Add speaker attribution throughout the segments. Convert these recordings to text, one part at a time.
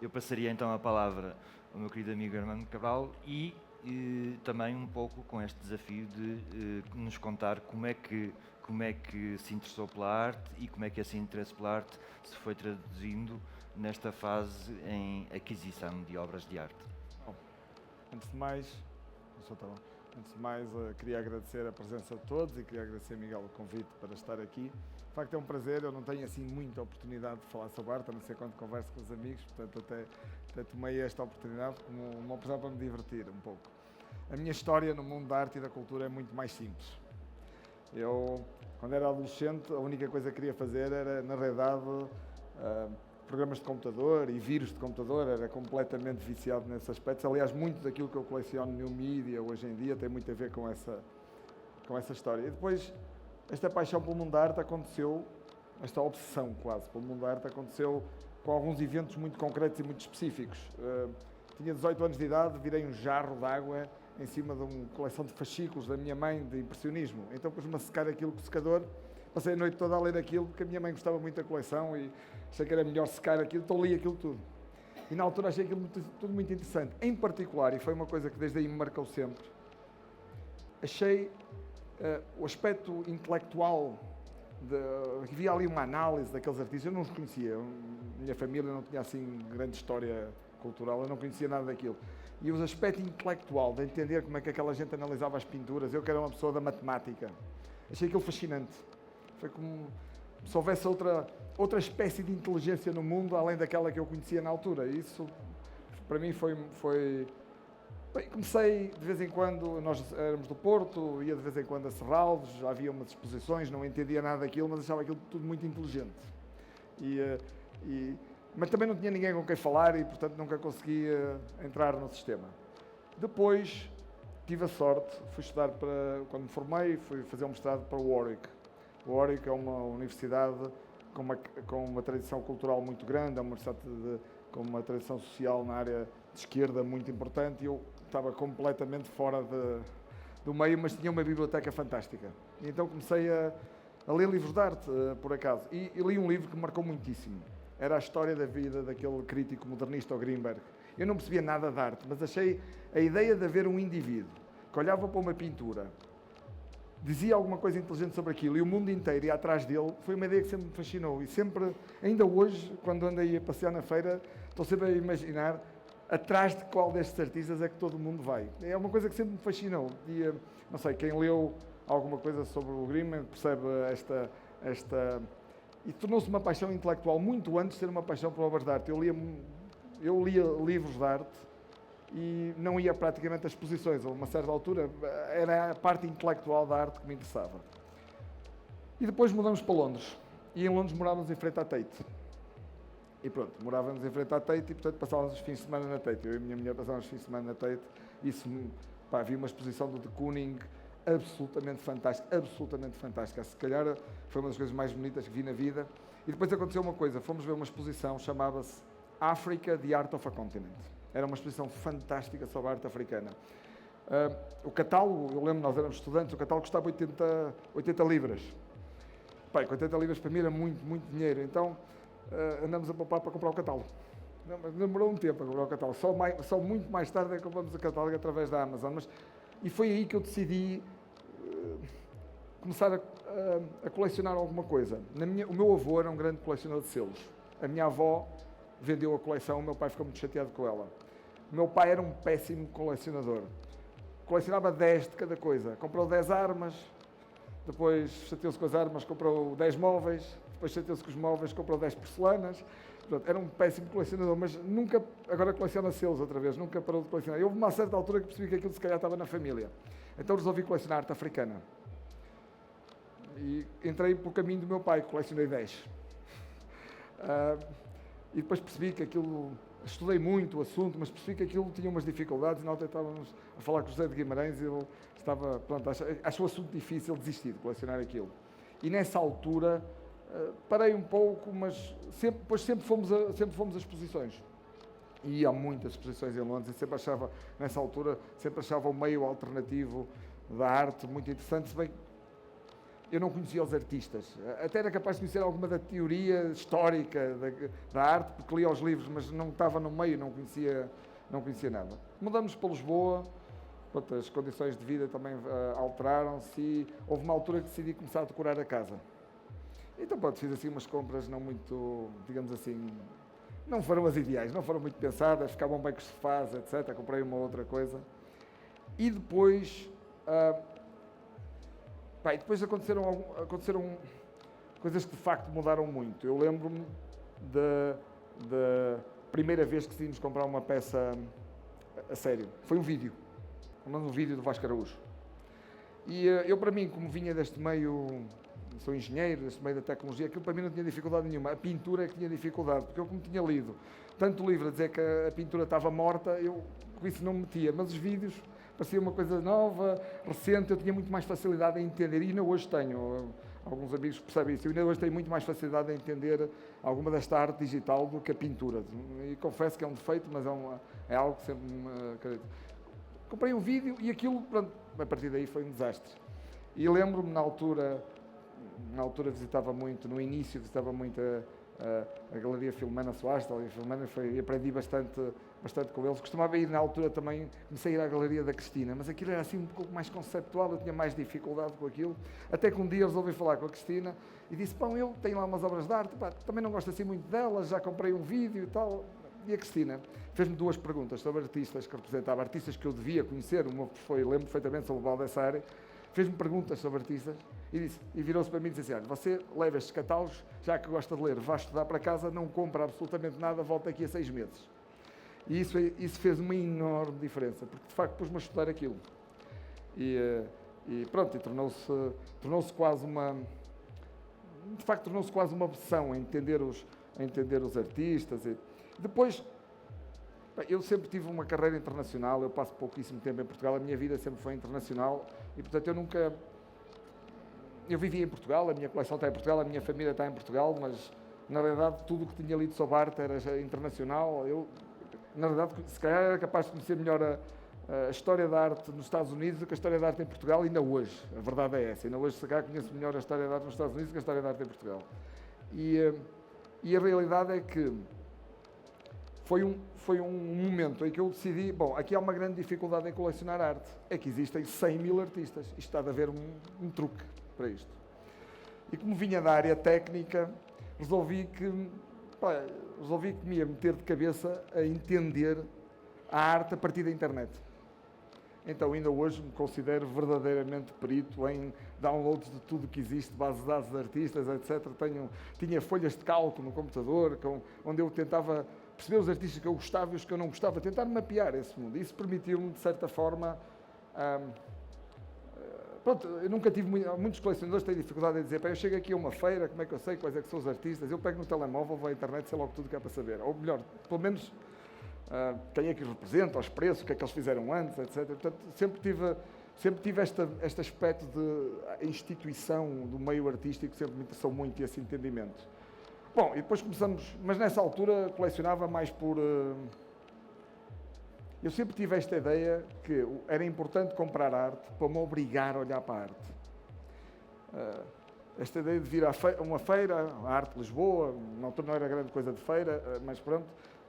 Speaker 1: Eu passaria então a palavra ao meu querido amigo Armando Cabral e também um pouco com este desafio de nos contar como é que se interessou pela arte e como é que esse interesse pela arte se foi traduzindo nesta fase em aquisição de obras de arte.
Speaker 2: Bom, antes de mais, queria agradecer a presença de todos e queria agradecer, Miguel, o convite para estar aqui. De facto é um prazer, eu não tenho assim muita oportunidade de falar sobre arte, a não ser quando converso com os amigos, portanto até tomei esta oportunidade como uma oportunidade para me divertir um pouco. A minha história no mundo da arte e da cultura é muito mais simples. Eu, quando era adolescente, a única coisa que queria fazer era, na realidade, programas de computador e vírus de computador, era completamente viciado nesses aspectos. Aliás, muito daquilo que eu coleciono no mídia hoje em dia tem muito a ver com essa história. E depois, esta paixão pelo mundo da arte aconteceu, esta obsessão quase pelo mundo da arte aconteceu com alguns eventos muito concretos e muito específicos. Tinha 18 anos de idade, virei um jarro de água em cima de uma coleção de fascículos da minha mãe de impressionismo. Então pus-me a secar aquilo com o secador, passei a noite toda a ler aquilo, porque a minha mãe gostava muito da coleção e achei que era melhor secar aquilo, então li aquilo tudo. E na altura achei aquilo tudo muito interessante. Em particular, e foi uma coisa que desde aí me marcou sempre, achei o aspecto intelectual, havia ali uma análise daqueles artistas, eu não os conhecia, minha família não tinha assim grande história cultural, eu não conhecia nada daquilo. E o aspecto intelectual, de entender como é que aquela gente analisava as pinturas, eu que era uma pessoa da matemática, achei aquilo fascinante. Foi como se houvesse outra espécie de inteligência no mundo, além daquela que eu conhecia na altura. E isso, para mim, foi... Bem, comecei, de vez em quando, nós éramos do Porto, ia de vez em quando a Serralves, já havia umas exposições, não entendia nada daquilo, mas achava aquilo tudo muito inteligente. Mas também não tinha ninguém com quem falar e, portanto, nunca conseguia entrar no sistema. Depois, tive a sorte, fui estudar quando me formei, fui fazer um mestrado para o Warwick. O Warwick é uma universidade com uma tradição cultural muito grande, é uma universidade com uma tradição social na área de esquerda muito importante e eu estava completamente fora do meio, mas tinha uma biblioteca fantástica. E então comecei a ler livros de arte, por acaso, e li um livro que me marcou muitíssimo. Era a história da vida daquele crítico modernista, o Greenberg. Eu não percebia nada de arte, mas achei a ideia de haver um indivíduo que olhava para uma pintura, dizia alguma coisa inteligente sobre aquilo e o mundo inteiro ia atrás dele, foi uma ideia que sempre me fascinou. E sempre, ainda hoje, quando ando aí a passear na feira, estou sempre a imaginar atrás de qual destes artistas é que todo mundo vai. É uma coisa que sempre me fascinou. E, não sei, quem leu alguma coisa sobre o Greenberg percebe esta e tornou-se uma paixão intelectual muito antes de ser uma paixão por obras de arte. Eu lia livros de arte e não ia praticamente a exposições. A uma certa altura era a parte intelectual da arte que me interessava. E depois mudamos para Londres. E em Londres morávamos em frente à Tate. E pronto, morávamos em frente à Tate e portanto passávamos os fins de semana na Tate. Eu e a minha mulher passávamos os fins de semana na Tate. Havia uma exposição do de Kooning absolutamente fantástica. Se calhar foi uma das coisas mais bonitas que vi na vida. E depois aconteceu uma coisa, fomos ver uma exposição, chamava-se Africa, The Art of a Continent. Era uma exposição fantástica sobre a arte africana. O catálogo, eu lembro, nós éramos estudantes, o catálogo custava 80 libras. Pai, 80 libras para mim era muito, muito dinheiro. Então andamos a poupar para comprar o catálogo. Demorou um tempo a comprar o catálogo. Só muito mais tarde é que compramos o catálogo através da Amazon. E foi aí que eu decidi começar a colecionar alguma coisa. O meu avô era um grande colecionador de selos. A minha avó vendeu a coleção, o meu pai ficou muito chateado com ela. O meu pai era um péssimo colecionador. Colecionava 10 de cada coisa. Comprou 10 armas, depois chateou-se com as armas, comprou 10 móveis, depois chateou-se com os móveis, comprou 10 porcelanas. Portanto, era um péssimo colecionador, mas nunca, agora coleciona selos outra vez, nunca parou de colecionar. E houve uma certa altura que percebi que aquilo se calhar estava na família. Então resolvi colecionar arte africana. E entrei pelo caminho do meu pai, colecionei 10. E depois percebi que aquilo, estudei muito o assunto, mas percebi que aquilo tinha umas dificuldades, e nós estávamos a falar com o José de Guimarães e ele estava, pronto, achou o assunto difícil, desisti de colecionar aquilo. E nessa altura parei um pouco, mas sempre fomos a exposições. ia a muitas exposições em Londres e sempre achava, nessa altura, sempre achava o meio alternativo da arte muito interessante, se bem eu não conhecia os artistas. Até era capaz de conhecer alguma da teoria histórica da arte, porque lia os livros, mas não estava no meio, não conhecia nada. Mudamos para Lisboa, as condições de vida também alteraram-se e houve uma altura que decidi começar a decorar a casa. Então, pronto, fiz assim umas compras não muito, digamos assim, não foram as ideais, não foram muito pensadas, ficavam bem com os sofás, etc. Comprei uma outra coisa. E depois... depois aconteceram coisas que de facto mudaram muito. Eu lembro-me da primeira vez que decidimos comprar uma peça a sério. Foi um vídeo. Um vídeo do Vasco Araújo. E eu, para mim, como vinha deste meio, sou engenheiro, deste meio da tecnologia, aquilo para mim não tinha dificuldade nenhuma. A pintura é que tinha dificuldade, porque eu, como tinha lido tanto livro a dizer que a pintura estava morta, eu com isso não me metia. Mas os vídeos parecia uma coisa nova, recente, eu tinha muito mais facilidade em entender, e ainda hoje tenho, alguns amigos que percebem isso, eu ainda hoje tenho muito mais facilidade em entender alguma desta arte digital do que a pintura. E confesso que é um defeito, mas é algo que sempre me acredito. Comprei um vídeo e aquilo, pronto, a partir daí foi um desastre. E lembro-me, na altura visitava muito, no início visitava muito a Galeria Filomena Soares, e aprendi bastante com eles. Costumava ir na altura também, comecei a ir à Galeria da Cristina, mas aquilo era assim um pouco mais conceptual, eu tinha mais dificuldade com aquilo, até que um dia resolvi falar com a Cristina e disse, eu tenho lá umas obras de arte, também não gosto assim muito delas, já comprei um vídeo e tal. E a Cristina fez-me 2 perguntas sobre artistas que representava, artistas que eu devia conhecer, uma foi, lembro perfeitamente, sobre o Baldessari, fez-me perguntas sobre artistas e virou-se para mim e disse assim, você leva estes catálogos, já que gosta de ler, vá estudar para casa, não compra absolutamente nada, volta aqui a 6 meses. E isso fez uma enorme diferença, porque de facto pus-me a estudar aquilo. E pronto, tornou-se quase uma... De facto, tornou-se quase uma obsessão a entender os artistas. E depois, eu sempre tive uma carreira internacional, eu passo pouquíssimo tempo em Portugal, a minha vida sempre foi internacional e, portanto, eu vivia em Portugal, a minha coleção está em Portugal, a minha família está em Portugal, mas, na realidade, tudo o que tinha lido sobre arte era internacional. Eu, na verdade, se calhar era capaz de conhecer melhor a história da arte nos Estados Unidos do que a história da arte em Portugal, ainda hoje. A verdade é essa. Ainda hoje, se calhar, conheço melhor a história da arte nos Estados Unidos do que a história da arte em Portugal. E a realidade é que foi um momento em que eu decidi, aqui há uma grande dificuldade em colecionar arte. É que existem 100 mil artistas. Isto está de haver um truque para isto. E como vinha da área técnica, resolvi que me ia meter de cabeça a entender a arte a partir da internet. Então, ainda hoje me considero verdadeiramente perito em downloads de tudo que existe, bases de dados de artistas, etc. Tinha folhas de cálculo no computador, onde eu tentava perceber os artistas que eu gostava e os que eu não gostava, tentar mapear esse mundo. Isso permitiu-me, de certa forma... eu nunca tive... Muitos colecionadores têm dificuldade em dizer, eu chego aqui a uma feira, como é que eu sei quais é que são os artistas? Eu pego no telemóvel, vou à internet, sei logo tudo que há para saber. Ou melhor, pelo menos... quem é que os representa, os preços, o que é que eles fizeram antes, etc. Portanto, sempre tive este aspecto de instituição do meio artístico, sempre me interessou muito esse entendimento. E depois começamos, mas nessa altura colecionava mais por... Eu sempre tive esta ideia que era importante comprar arte para me obrigar a olhar para a arte. Esta ideia de vir a uma feira, a Arte de Lisboa, na altura não era grande coisa de feira, mas pronto,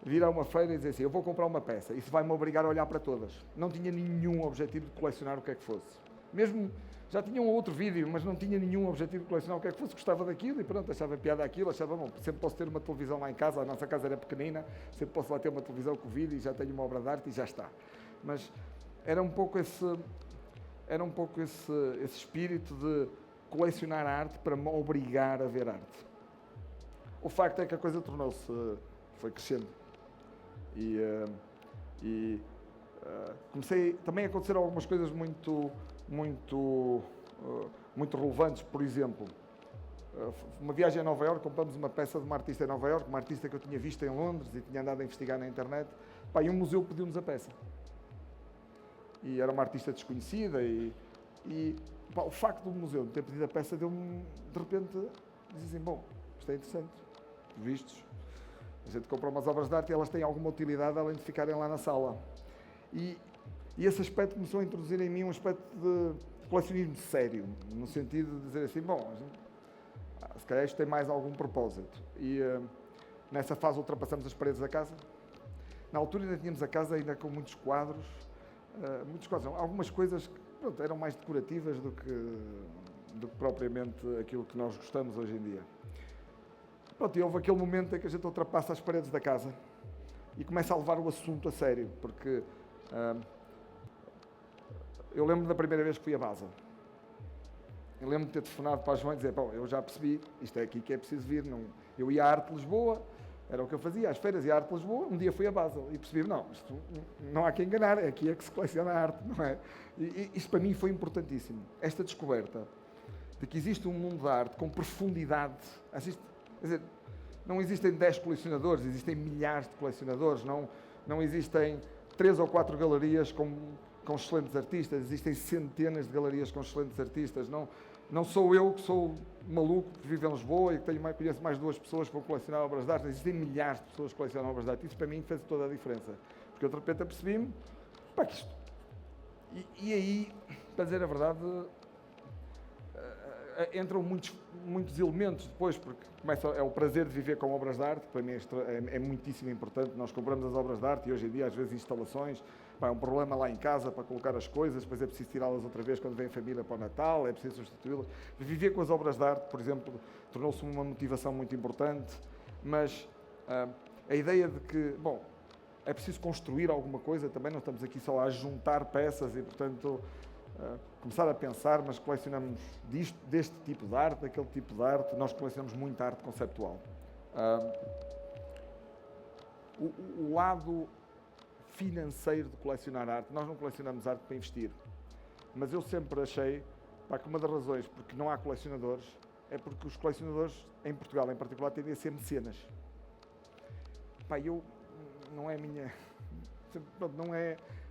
Speaker 2: vir a uma feira e dizer assim, eu vou comprar uma peça, isso vai-me obrigar a olhar para todas. Não tinha nenhum objetivo de colecionar o que é que fosse. Mesmo, já tinha um outro vídeo, mas não tinha nenhum objetivo de colecionar o que é que fosse, gostava daquilo e pronto, achava piada aquilo, achava, sempre posso ter uma televisão lá em casa, a nossa casa era pequenina, sempre posso lá ter uma televisão com vídeo e já tenho uma obra de arte e já está. Mas era um pouco esse espírito de colecionar arte para me obrigar a ver arte. O facto é que a coisa foi crescendo. Comecei, também aconteceram algumas coisas muito relevantes. Por exemplo, uma viagem a Nova Iorque, compramos uma peça de uma artista em Nova Iorque, uma artista que eu tinha visto em Londres e tinha andado a investigar na internet, e um museu pediu-nos a peça. E era uma artista desconhecida o facto do museu ter pedido a peça deu-me, de repente, disse assim, isto é interessante, vistos. A gente compra umas obras de arte e elas têm alguma utilidade além de ficarem lá na sala. E esse aspecto começou a introduzir em mim um aspecto de colecionismo sério, no sentido de dizer assim, bom, se calhar isto tem mais algum propósito. E nessa fase ultrapassamos as paredes da casa. Na altura ainda tínhamos a casa ainda com muitos quadros, algumas coisas que pronto, eram mais decorativas do que propriamente aquilo que nós gostamos hoje em dia. Pronto, e houve aquele momento em que a gente ultrapassa as paredes da casa e começa a levar o assunto a sério, porque eu lembro da primeira vez que fui a Basel. Eu lembro de ter telefonado para a João e dizer, bom, eu já percebi, isto é aqui que é preciso vir. Não, eu ia à Arte de Lisboa, era o que eu fazia, às feiras ia à Arte de Lisboa, um dia fui a Basel e percebi, não, isto não há que enganar, aqui é que se coleciona a arte, não é? E isto para mim foi importantíssimo, esta descoberta de que existe um mundo da arte com profundidade. Quer dizer, não existem 10 colecionadores, existem milhares de colecionadores, não existem 3 ou 4 galerias com excelentes artistas, existem centenas de galerias com excelentes artistas. Não sou eu que sou maluco que vive em Lisboa e que conheço mais 2 pessoas que vão colecionar obras de arte. Existem milhares de pessoas que colecionam obras de arte. Isso para mim fez toda a diferença. Porque eu de repente apercebi-me, pá, que isto... E aí, para dizer a verdade, entram muitos elementos depois, porque é o prazer de viver com obras de arte, que para mim é muitíssimo importante. Nós compramos as obras de arte e hoje em dia, às vezes, instalações, é um problema lá em casa para colocar as coisas, depois é preciso tirá-las outra vez quando vem a família para o Natal, é preciso substituí-las. Viver com as obras de arte, por exemplo, tornou-se uma motivação muito importante, mas a ideia de que, bom, é preciso construir alguma coisa, também não estamos aqui só a juntar peças e, portanto, começar a pensar, mas colecionamos deste tipo de arte, daquele tipo de arte. Nós colecionamos muita arte conceptual. O lado financeiro de colecionar arte, nós não colecionamos arte para investir, mas eu sempre achei que uma das razões porque não há colecionadores é porque os colecionadores, em Portugal em particular, tendem a ser mecenas.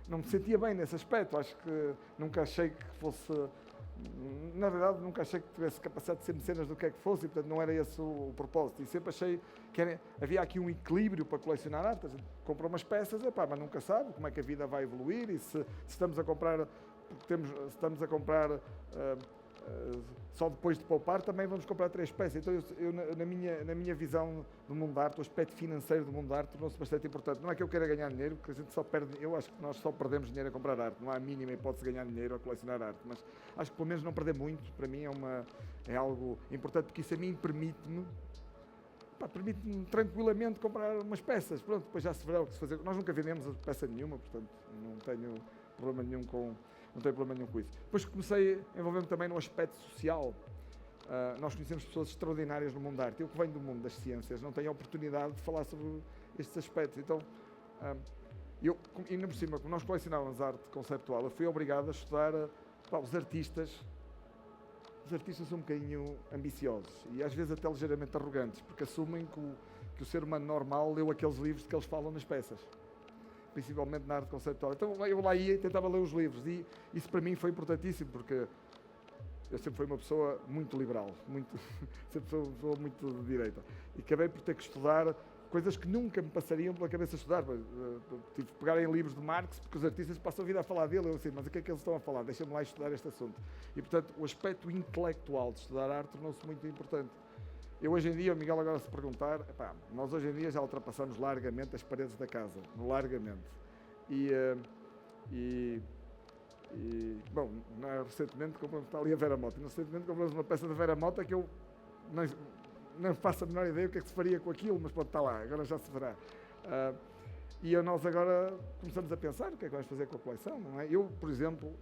Speaker 2: Não me sentia bem nesse aspecto. Acho que nunca achei que fosse, na verdade, nunca achei que tivesse capacidade de ser mecenas do que é que fosse, e portanto não era esse o propósito. E sempre achei que havia aqui um equilíbrio para colecionar arte. A gente compra umas peças, mas nunca sabe como é que a vida vai evoluir, e se estamos a comprar, só depois de poupar, também vamos comprar 3 peças. Então, na minha visão do mundo da arte, o aspecto financeiro do mundo da arte tornou-se bastante importante. Não é que eu queira ganhar dinheiro, porque a gente só perde. Eu acho que nós só perdemos dinheiro a comprar arte. Não há a mínima hipótese de ganhar dinheiro a colecionar arte. Mas acho que pelo menos não perder muito, para mim é algo importante, porque isso a mim permite-me tranquilamente comprar umas peças. Pronto, depois já se verá o que se fazer. Nós nunca vendemos peça nenhuma, portanto não tenho problema nenhum com isso. Depois comecei a envolver-me também no aspecto social. Nós conhecemos pessoas extraordinárias no mundo da arte. Eu que venho do mundo das ciências não tenho a oportunidade de falar sobre estes aspectos. Então, ainda por cima, como nós colecionávamos arte conceptual, eu fui obrigado a estudar os artistas. Os artistas são um bocadinho ambiciosos e às vezes até ligeiramente arrogantes, porque assumem que o ser humano normal leu aqueles livros de que eles falam nas peças, principalmente na arte conceptual. Então eu lá ia e tentava ler os livros, e isso para mim foi importantíssimo, porque eu sempre fui uma pessoa muito liberal, sempre fui uma pessoa muito de direita, e acabei por ter que estudar coisas que nunca me passariam pela cabeça a estudar. Tive que pegar em livros de Marx, porque os artistas passam a vida a falar dele. Eu assim, mas o que é que eles estão a falar? Deixa-me lá estudar este assunto. E, portanto, o aspecto intelectual de estudar arte tornou-se muito importante. Eu hoje em dia, o Miguel agora se perguntar, nós hoje em dia já ultrapassamos largamente as paredes da casa, largamente. Bom, recentemente compramos, está ali a Vera Mota, recentemente compramos uma peça da Vera Mota que eu não faço a menor ideia o que é que se faria com aquilo, mas pode estar lá, agora já se verá. Nós agora começamos a pensar o que é que vamos fazer com a coleção, não é? Eu, por exemplo,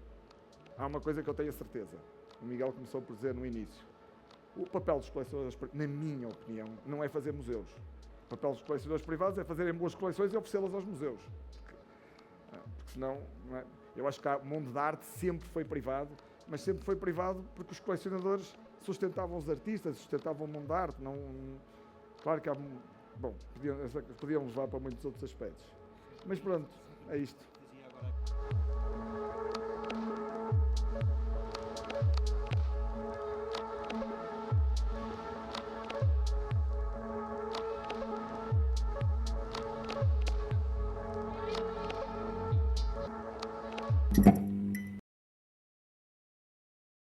Speaker 2: há uma coisa que eu tenho a certeza, o Miguel começou por dizer no início: o papel dos colecionadores, na minha opinião, não é fazer museus. O papel dos colecionadores privados é fazerem boas coleções e oferecê-las aos museus. Porque senão, não é? Eu acho que o mundo da arte sempre foi privado, mas sempre foi privado porque os colecionadores sustentavam os artistas, sustentavam o mundo da arte. Claro que podíamos levar para muitos outros aspectos. Mas pronto, é isto. Obrigado.